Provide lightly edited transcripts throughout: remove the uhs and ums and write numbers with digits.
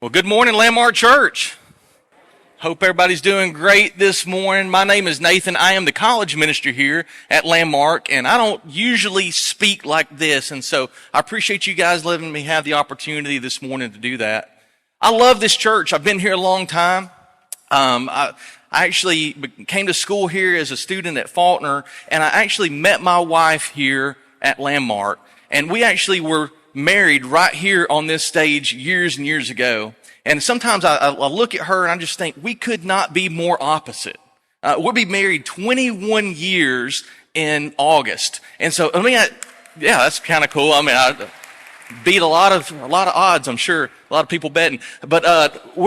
Well, good morning, Landmark Church. Hope everybody's doing great this morning. My name is Nathan. I am the college minister here at Landmark, and I don't usually speak like this, and so I appreciate you guys letting me have the opportunity this morning to do that. I love this church. I've been here a long time. I actually came to school here as a student at Faulkner, and I actually met my wife here at Landmark, and we actually were married right here on this stage years and years ago. And sometimes I look at her and I just think we could not be more opposite. We'll be married 21 years in August. And so, yeah, that's kind of cool. I beat a lot of odds, I'm sure. A lot of people betting. But,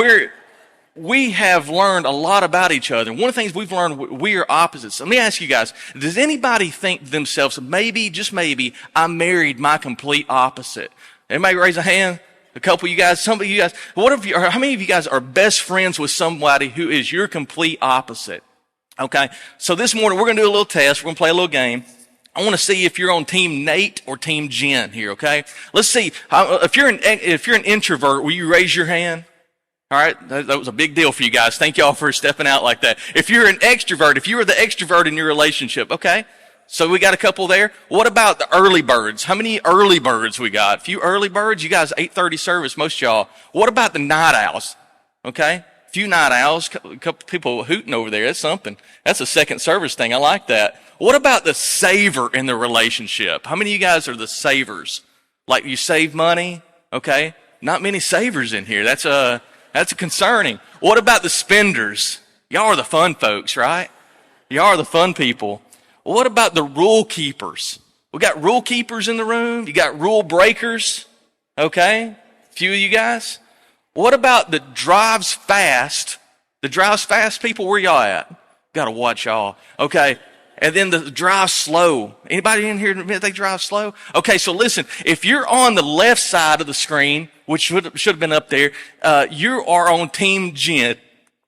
we have learned a lot about each other. One of the things we've learned, we are opposites. Let me ask you guys, does anybody think to themselves, maybe, just maybe, I married my complete opposite? Anybody raise a hand? A couple of you guys, some of you guys. How many of you guys are best friends with somebody who is your complete opposite? Okay, so this morning we're going to do a little test. We're going to play a little game. I want to see if you're on Team Nate or Team Jen here, okay? Let's see. If you're an introvert, will you raise your hand? All right, that was a big deal for you guys. Thank y'all for stepping out like that. If you're an extrovert, if you were the extrovert in your relationship, okay? So we got a couple there. What about the early birds? How many early birds we got? A few early birds. You guys, 8:30 service, most of y'all. What about the night owls? Okay, a few night owls. A couple people hooting over there. That's something. That's a second service thing. I like that. What about the saver in the relationship? How many of you guys are the savers? Like you save money? Okay, not many savers in here. That's concerning. What about the spenders? Y'all are the fun folks, right? Y'all are the fun people. What about the rule keepers? We got rule keepers in the room. You got rule breakers. Okay? A few of you guys. What about the drives fast? The drives fast people, where y'all at? Got to watch y'all. Okay. And then the drive slow. Anybody in here admit they drive slow? Okay, so listen, if you're on the left side of the screen, which should have been up there, you are on Team Jen.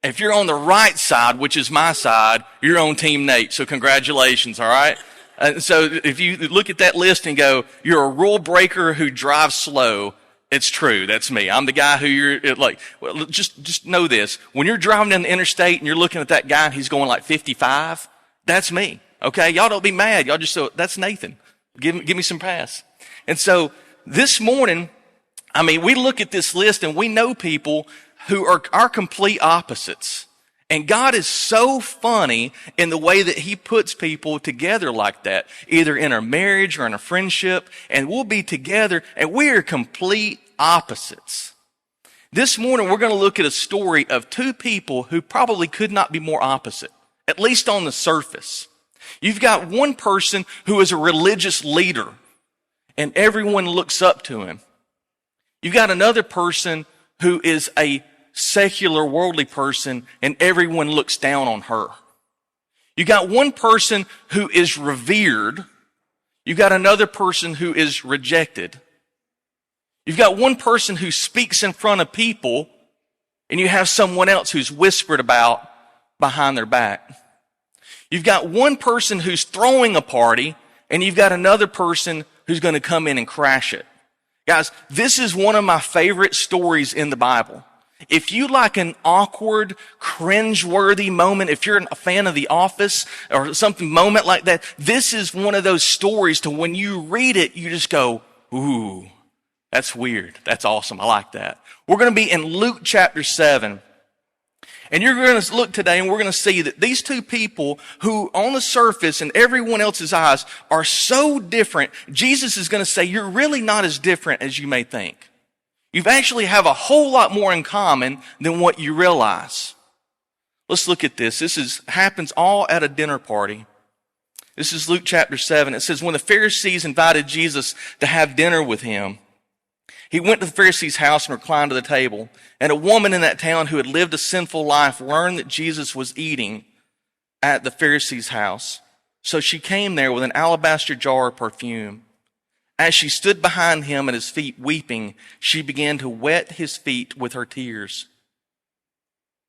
If you're on the right side, which is my side, you're on Team Nate. So congratulations, all right? So if you look at that list and go, you're a rule breaker who drives slow, it's true. That's me. I'm the guy who you're like, well, just know this. When you're driving down the interstate and you're looking at that guy and he's going like 55, that's me. Okay? Y'all don't be mad. Y'all just so that's Nathan. Give me some pass. And so this morning, we look at this list and we know people who are our complete opposites. And God is so funny in the way that he puts people together like that, either in a marriage or in a friendship, and we'll be together and we are complete opposites. This morning, we're going to look at a story of two people who probably could not be more opposite, at least on the surface. You've got one person who is a religious leader and everyone looks up to him. You've got another person who is a secular, worldly person, and everyone looks down on her. You got one person who is revered. You got another person who is rejected. You've got one person who speaks in front of people, and you have someone else who's whispered about behind their back. You've got one person who's throwing a party, and you've got another person who's going to come in and crash it. Guys, this is one of my favorite stories in the Bible. If you like an awkward, cringe-worthy moment, if you're a fan of The Office or something moment like that, this is one of those stories to when you read it, you just go, ooh, that's weird. That's awesome. I like that. We're going to be in Luke chapter 7. And you're going to look today and we're going to see that these two people who on the surface in everyone else's eyes are so different, Jesus is going to say, you're really not as different as you may think. You actually have a whole lot more in common than what you realize. Let's look at this. This happens all at a dinner party. This is Luke chapter 7. It says, when the Pharisees invited Jesus to have dinner with him, he went to the Pharisee's house and reclined to the table. And a woman in that town who had lived a sinful life learned that Jesus was eating at the Pharisee's house. So she came there with an alabaster jar of perfume. As she stood behind him at his feet weeping, she began to wet his feet with her tears.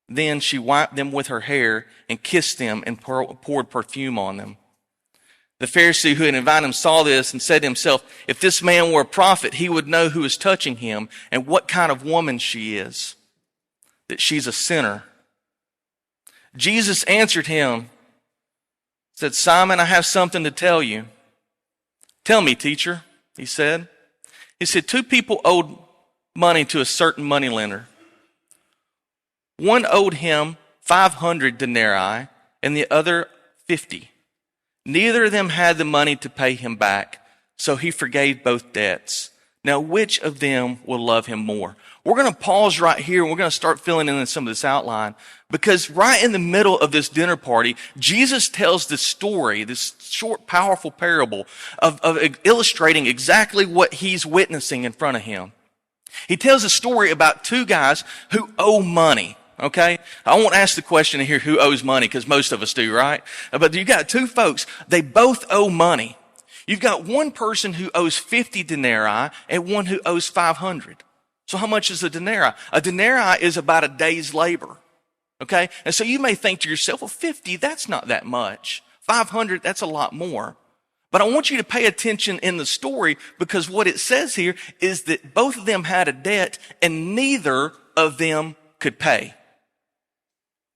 Then she wiped them with her hair and kissed them and poured perfume on them. The Pharisee who had invited him saw this and said to himself, if this man were a prophet, he would know who is touching him and what kind of woman she is, that she's a sinner. Jesus answered him, said, Simon, I have something to tell you. Tell me, teacher, he said. He said, 2 people owed money to a certain moneylender. One owed him 500 denarii and the other 50. Neither of them had the money to pay him back, so he forgave both debts. Now, which of them will love him more? We're going to pause right here and we're going to start filling in some of this outline, because right in the middle of this dinner party, Jesus tells this story, this short, powerful parable of illustrating exactly what he's witnessing in front of him. He tells a story about 2 guys who owe money. Okay? I won't ask the question here who owes money, because most of us do, right? But you got 2 folks, they both owe money. You've got one person who owes 50 denarii and one who owes 500. So how much is a denarii? A denarii is about a day's labor. Okay? And so you may think to yourself, well, 50, that's not that much. 500, that's a lot more. But I want you to pay attention in the story, because what it says here is that both of them had a debt and neither of them could pay.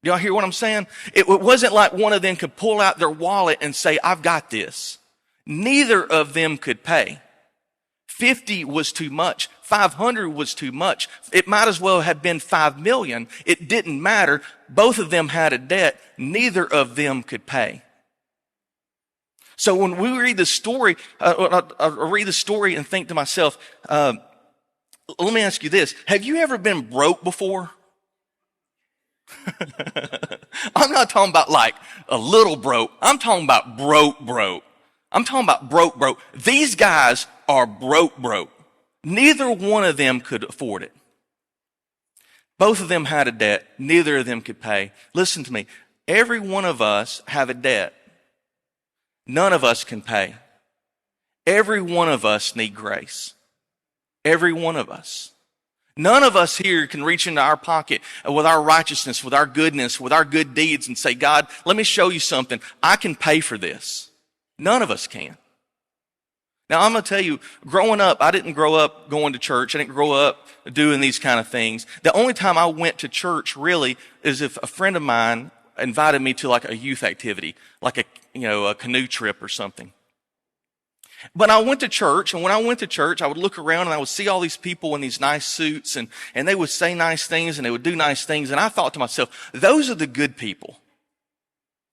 Y'all hear what I'm saying? It wasn't like one of them could pull out their wallet and say, I've got this. Neither of them could pay. 50 was too much. 500 was too much. It might as well have been 5 million. It didn't matter. Both of them had a debt. Neither of them could pay. So when we read the story, I read the story and think to myself, let me ask you this. Have you ever been broke before? I'm not talking about like a little broke. I'm talking about broke. I'm talking about broke. These guys are broke. Neither one of them could afford it. Both of them had a debt. Neither of them could pay. Listen to me. Every one of us have a debt. None of us can pay. Every one of us need grace. Every one of us. None of us here can reach into our pocket with our righteousness, with our goodness, with our good deeds and say, God, let me show you something. I can pay for this. None of us can. Now, I'm going to tell you, growing up, I didn't grow up going to church. I didn't grow up doing these kind of things. The only time I went to church really is if a friend of mine invited me to like a youth activity, like a canoe trip or something. But I went to church, and when I went to church, I would look around and I would see all these people in these nice suits, and they would say nice things and they would do nice things. And I thought to myself, those are the good people,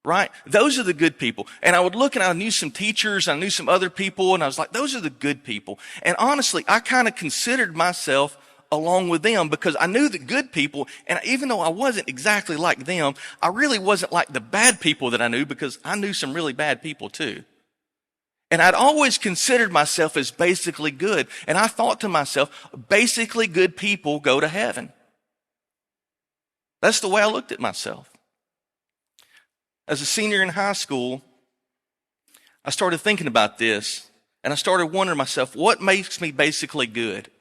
right? Those are the good people. And I would look and I knew some teachers, I knew some other people, and I was like, those are the good people. And honestly, I kind of considered myself along with them because I knew the good people. And even though I wasn't exactly like them, I really wasn't like the bad people that I knew, because I knew some really bad people too. And I'd always considered myself as basically good. And I thought to myself, basically good people go to heaven. That's the way I looked at myself. As a senior in high school, I started thinking about this, and I started wondering myself, what makes me basically good?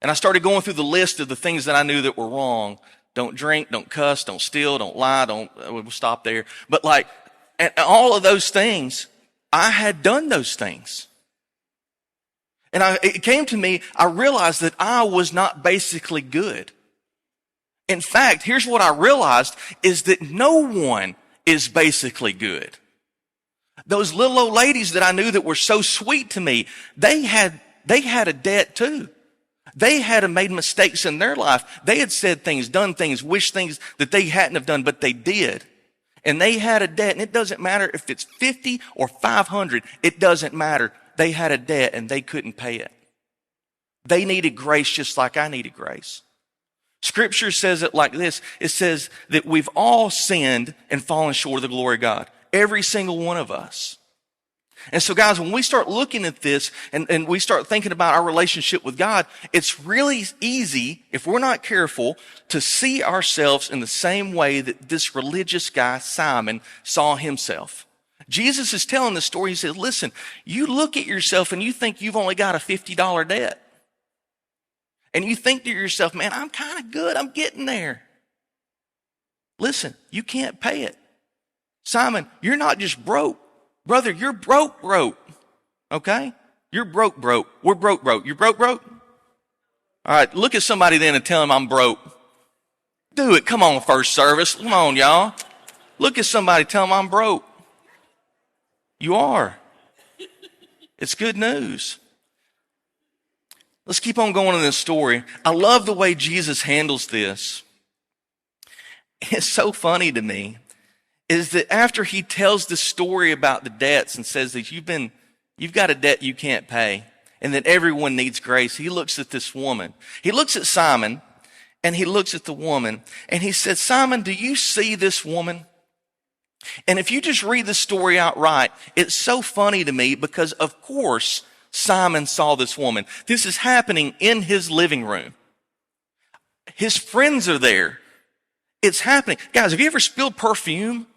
And I started going through the list of the things that I knew that were wrong. Don't drink, don't cuss, don't steal, don't lie, we'll stop there. But and all of those things, I had done those things. And it came to me, I realized that I was not basically good. In fact, here's what I realized, is that no one is basically good. Those little old ladies that I knew that were so sweet to me, they had a debt too. They had made mistakes in their life. They had said things, done things, wished things that they hadn't have done, but they did. And they had a debt, and it doesn't matter if it's 50 or 500. It doesn't matter. They had a debt, and they couldn't pay it. They needed grace just like I needed grace. Scripture says it like this. It says that we've all sinned and fallen short of the glory of God. Every single one of us. And so, guys, when we start looking at this and we start thinking about our relationship with God, it's really easy, if we're not careful, to see ourselves in the same way that this religious guy, Simon, saw himself. Jesus is telling the story. He says, listen, you look at yourself and you think you've only got a $50 debt. And you think to yourself, man, I'm kind of good. I'm getting there. Listen, you can't pay it. Simon, you're not just broke. Brother, you're broke. Okay? You're broke. We're broke. You're broke. All right, look at somebody then and tell them I'm broke. Do it. Come on, first service. Come on, y'all. Look at somebody, tell them I'm broke. You are. It's good news. Let's keep on going in this story. I love the way Jesus handles this. It's so funny to me is that after he tells the story about the debts and says that you've got a debt you can't pay and that everyone needs grace, he looks at this woman. He looks at Simon and he looks at the woman and he said, Simon, do you see this woman? And if you just read the story outright, it's so funny to me because of course Simon saw this woman. This is happening in his living room. His friends are there. It's happening. Guys, have you ever spilled perfume?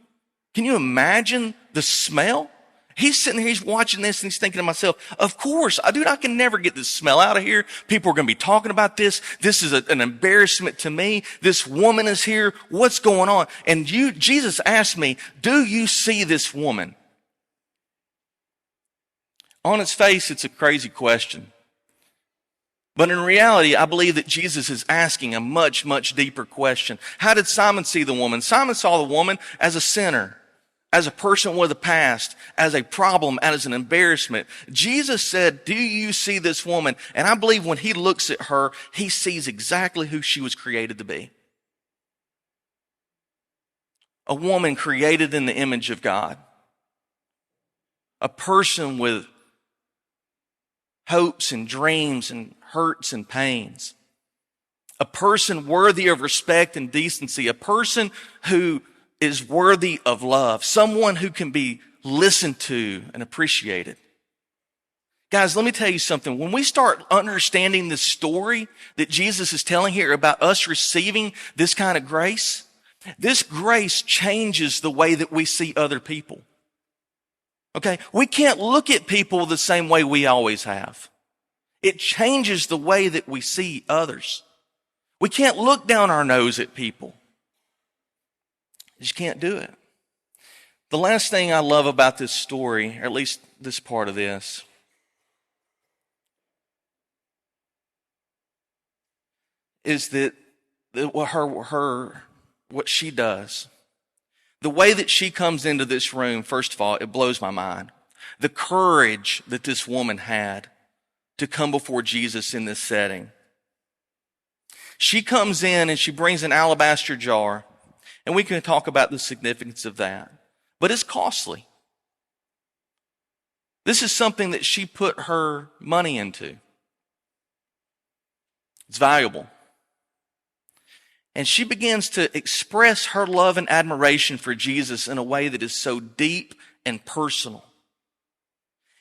Can you imagine the smell? He's sitting here, he's watching this, and he's thinking to himself, of course, I can never get this smell out of here. People are going to be talking about this. This is an embarrassment to me. This woman is here. What's going on? And Jesus asked me, do you see this woman? On its face, it's a crazy question. But in reality, I believe that Jesus is asking a much, much deeper question. How did Simon see the woman? Simon saw the woman as a sinner, as a person with a past, as a problem, as an embarrassment. Jesus said, do you see this woman? And I believe when he looks at her, he sees exactly who she was created to be. A woman created in the image of God. A person with hopes and dreams and hurts and pains. A person worthy of respect and decency. A person who is worthy of love. Someone who can be listened to and appreciated. Guys, let me tell you something. When we start understanding the story that Jesus is telling here about us receiving this kind of grace, this grace changes the way that we see other people. Okay? We can't look at people the same way we always have. It changes the way that we see others. We can't look down our nose at people. You just can't do it. The last thing I love about this story, or at least this part of this, is that what she does. The way that she comes into this room, first of all, it blows my mind. The courage that this woman had to come before Jesus in this setting. She comes in and she brings an alabaster jar, and we can talk about the significance of that. But it's costly. This is something that she put her money into. It's valuable. And she begins to express her love and admiration for Jesus in a way that is so deep and personal.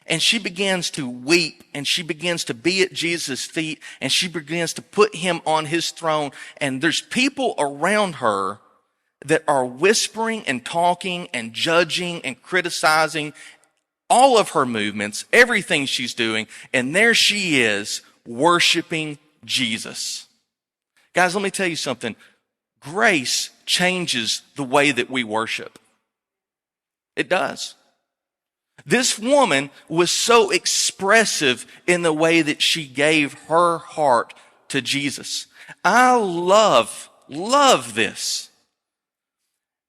And she begins to weep, and she begins to be at Jesus' feet, and she begins to put him on his throne. And there's people around her that are whispering and talking and judging and criticizing all of her movements, everything she's doing. And there she is worshiping Jesus. Guys, let me tell you something. Grace changes the way that we worship. It does. This woman was so expressive in the way that she gave her heart to Jesus. I love this.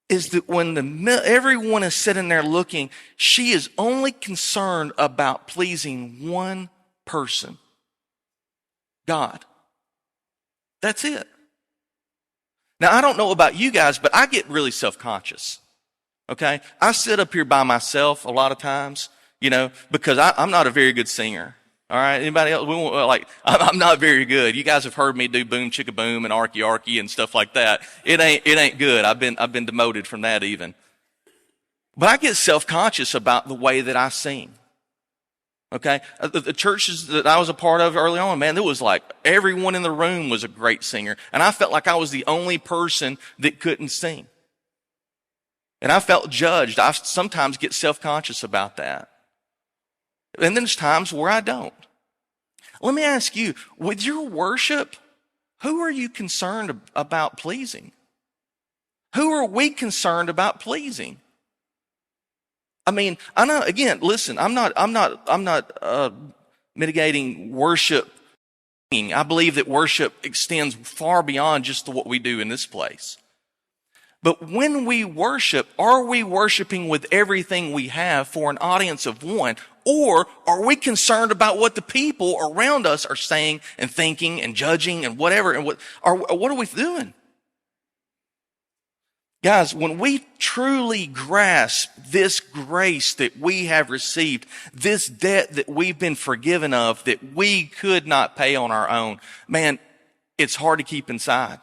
Is that when everyone is sitting there looking, she is only concerned about pleasing one person. God. That's it. Now, I don't know about you guys, but I get really self-conscious. Okay? I sit up here by myself a lot of times, because I'm not a very good singer. All right? Anybody else? I'm not very good. You guys have heard me do Boom Chicka Boom and Arky Arky and stuff like that. It ain't good. I've been demoted from that even. But I get self-conscious about the way that I sing. Okay? The churches that I was a part of early on, man, there was like everyone in the room was a great singer. And I felt like I was the only person that couldn't sing. And I felt judged. I sometimes get self-conscious about that. And then there's times where I don't. Let me ask you, with your worship, who are you concerned about pleasing? Who are we concerned about pleasing? I mean, I know, again, listen, I'm not mitigating worship. I believe that worship extends far beyond just what we do in this place. But when we worship, are we worshiping with everything we have for an audience of one? Or are we concerned about what the people around us are saying and thinking and judging and whatever? And what are we doing? Guys, when we truly grasp this grace that we have received, this debt that we've been forgiven of, that we could not pay on our own, man, it's hard to keep inside.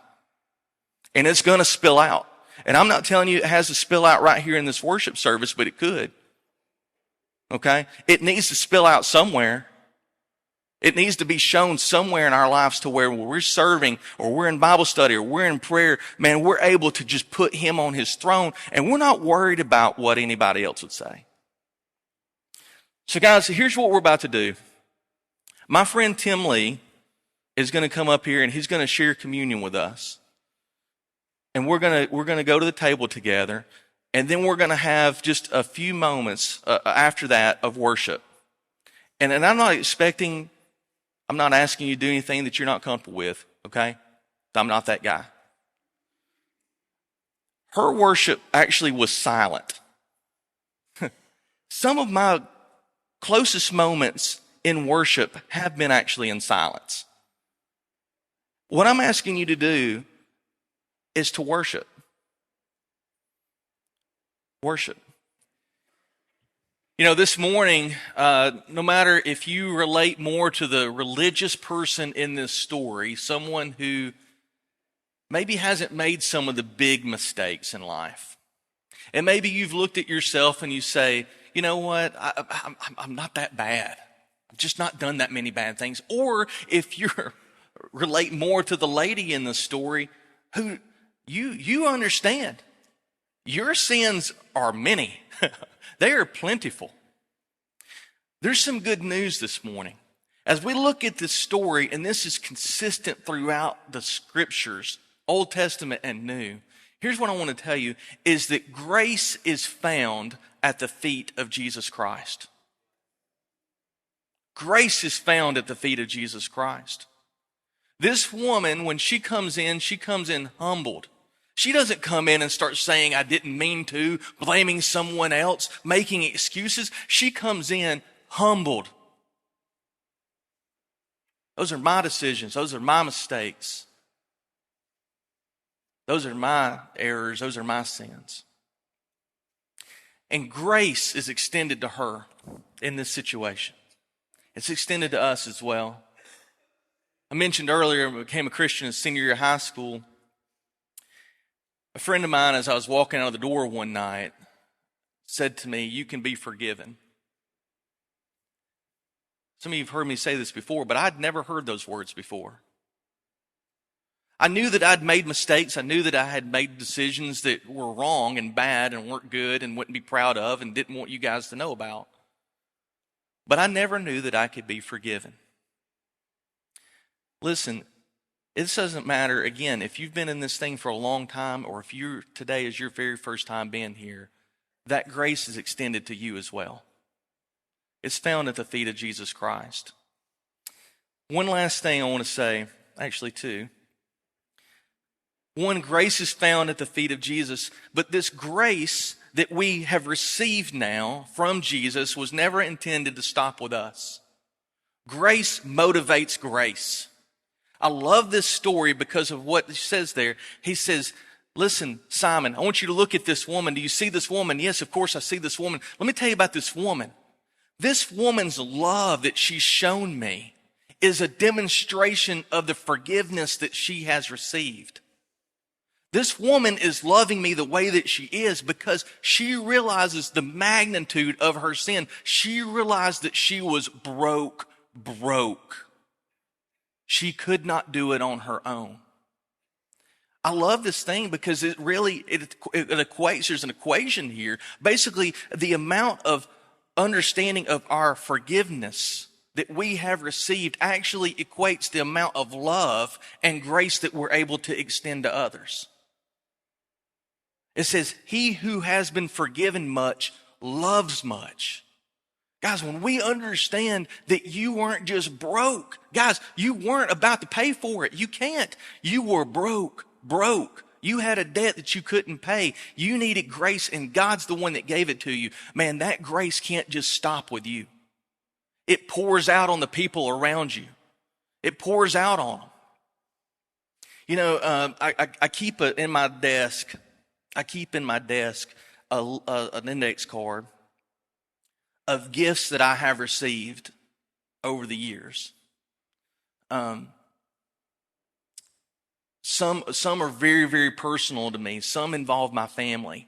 And it's going to spill out. And I'm not telling you it has to spill out right here in this worship service, but it could. Okay? It needs to spill out somewhere. It needs to be shown somewhere in our lives to where we're serving or we're in Bible study or we're in prayer, man, we're able to just put him on his throne and we're not worried about what anybody else would say. So guys, here's what we're about to do. My friend Tim Lee is going to come up here and he's going to share communion with us. And we're going to go to the table together, and then we're going to have just a few moments after that of worship. And I'm not asking you to do anything that you're not comfortable with, okay? I'm not that guy. Her worship actually was silent. Some of my closest moments in worship have been actually in silence. What I'm asking you to do is to worship. Worship. You know, this morning, no matter if you relate more to the religious person in this story, someone who maybe hasn't made some of the big mistakes in life, and maybe you've looked at yourself and you say, you know what, I'm not that bad. I've just not done that many bad things. Or if you relate more to the lady in the story who you understand your sins are many. They are plentiful. There's some good news this morning. As we look at this story, and this is consistent throughout the scriptures, Old Testament and New, here's what I want to tell you, is that grace is found at the feet of Jesus Christ. Grace is found at the feet of Jesus Christ. This woman, when she comes in humbled. She doesn't come in and start saying, I didn't mean to, blaming someone else, making excuses. She comes in humbled. Those are my decisions. Those are my mistakes. Those are my errors. Those are my sins. And grace is extended to her in this situation. It's extended to us as well. I mentioned earlier, I became a Christian in senior year of high school. A friend of mine, as I was walking out of the door one night, said to me, you can be forgiven. Some of you have heard me say this before, but I'd never heard those words before. I knew that I'd made mistakes. I knew that I had made decisions that were wrong and bad and weren't good and wouldn't be proud of and didn't want you guys to know about. But I never knew that I could be forgiven. Listen, it doesn't matter, again, if you've been in this thing for a long time or if today is your very first time being here, that grace is extended to you as well. It's found at the feet of Jesus Christ. One last thing I want to say, actually two. One, grace is found at the feet of Jesus, but this grace that we have received now from Jesus was never intended to stop with us. Grace motivates grace. I love this story because of what he says there. He says, listen, Simon, I want you to look at this woman. Do you see this woman? Yes, of course I see this woman. Let me tell you about this woman. This woman's love that she's shown me is a demonstration of the forgiveness that she has received. This woman is loving me the way that she is because she realizes the magnitude of her sin. She realized that she was broke. She could not do it on her own. I love this thing because it equates, there's an equation here. Basically, the amount of understanding of our forgiveness that we have received actually equates the amount of love and grace that we're able to extend to others. It says, he who has been forgiven much loves much. Guys, when we understand that you weren't just broke, guys, you weren't about to pay for it. You can't. You were broke. You had a debt that you couldn't pay. You needed grace, and God's the one that gave it to you. Man, that grace can't just stop with you. It pours out on the people around you. It pours out on them. You know, I keep in my desk. An index card of gifts that I have received over the years. Some are very, very personal to me. Some involve my family.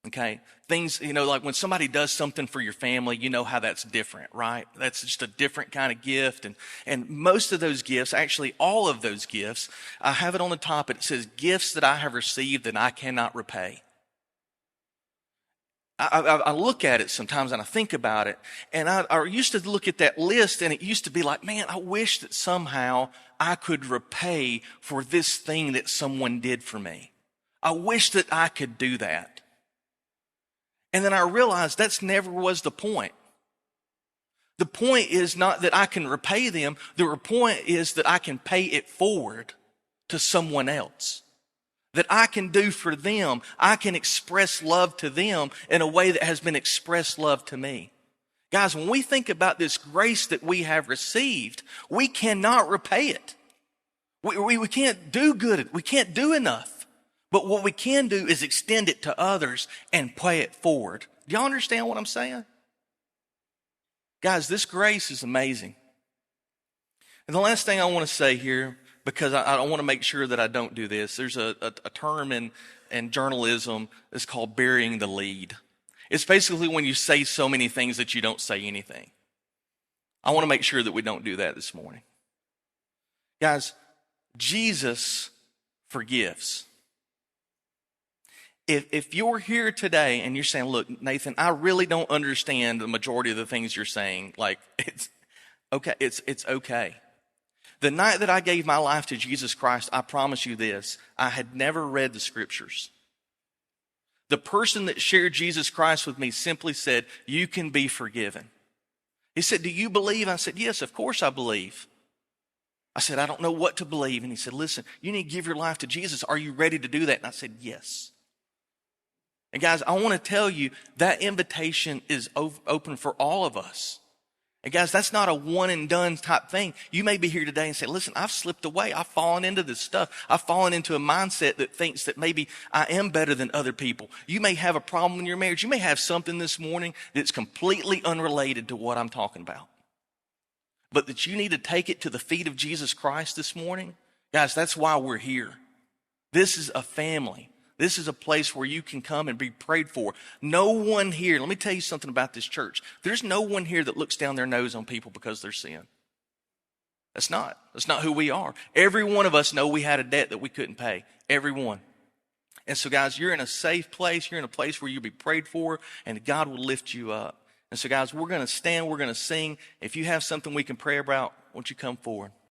Okay. Things, you know, like when somebody does something for your family, you know how that's different, right? That's just a different kind of gift. And most of those gifts, actually all of those gifts, I have it on the top. It says gifts that I have received that I cannot repay. I look at it sometimes and I think about it, and I used to look at that list and it used to be like, man, I wish that somehow I could repay for this thing that someone did for me. I wish that I could do that. And then I realized that's never was the point. The point is not that I can repay them. The point is that I can pay it forward to someone else. That I can do for them. I can express love to them in a way that has been expressed love to me. Guys, when we think about this grace that we have received, we cannot repay it. We can't do good. We can't do enough. But what we can do is extend it to others and pay it forward. Do y'all understand what I'm saying? Guys, this grace is amazing. And the last thing I want to say here, because I want to make sure that I don't do this. There's a term in journalism that's called burying the lead. It's basically when you say so many things that you don't say anything. I want to make sure that we don't do that this morning. Guys, Jesus forgives. If you're here today and you're saying, look, Nathan, I really don't understand the majority of the things you're saying, like, it's okay. It's okay. The night that I gave my life to Jesus Christ, I promise you this, I had never read the scriptures. The person that shared Jesus Christ with me simply said, you can be forgiven. He said, do you believe? I said, yes, of course I believe. I said, I don't know what to believe. And he said, listen, you need to give your life to Jesus. Are you ready to do that? And I said, yes. And guys, I want to tell you that invitation is open for all of us. And guys, that's not a one and done type thing. You may be here today and say, listen, I've slipped away. I've fallen into this stuff. I've fallen into a mindset that thinks that maybe I am better than other people. You may have a problem in your marriage. You may have something this morning that's completely unrelated to what I'm talking about. But that you need to take it to the feet of Jesus Christ this morning. Guys, that's why we're here. This is a family. This is a place where you can come and be prayed for. No one here, let me tell you something about this church. There's no one here that looks down their nose on people because they're sin. That's not who we are. Every one of us know we had a debt that we couldn't pay. Every one. And so guys, you're in a safe place. You're in a place where you'll be prayed for and God will lift you up. And so guys, we're going to stand. We're going to sing. If you have something we can pray about, won't you come forward?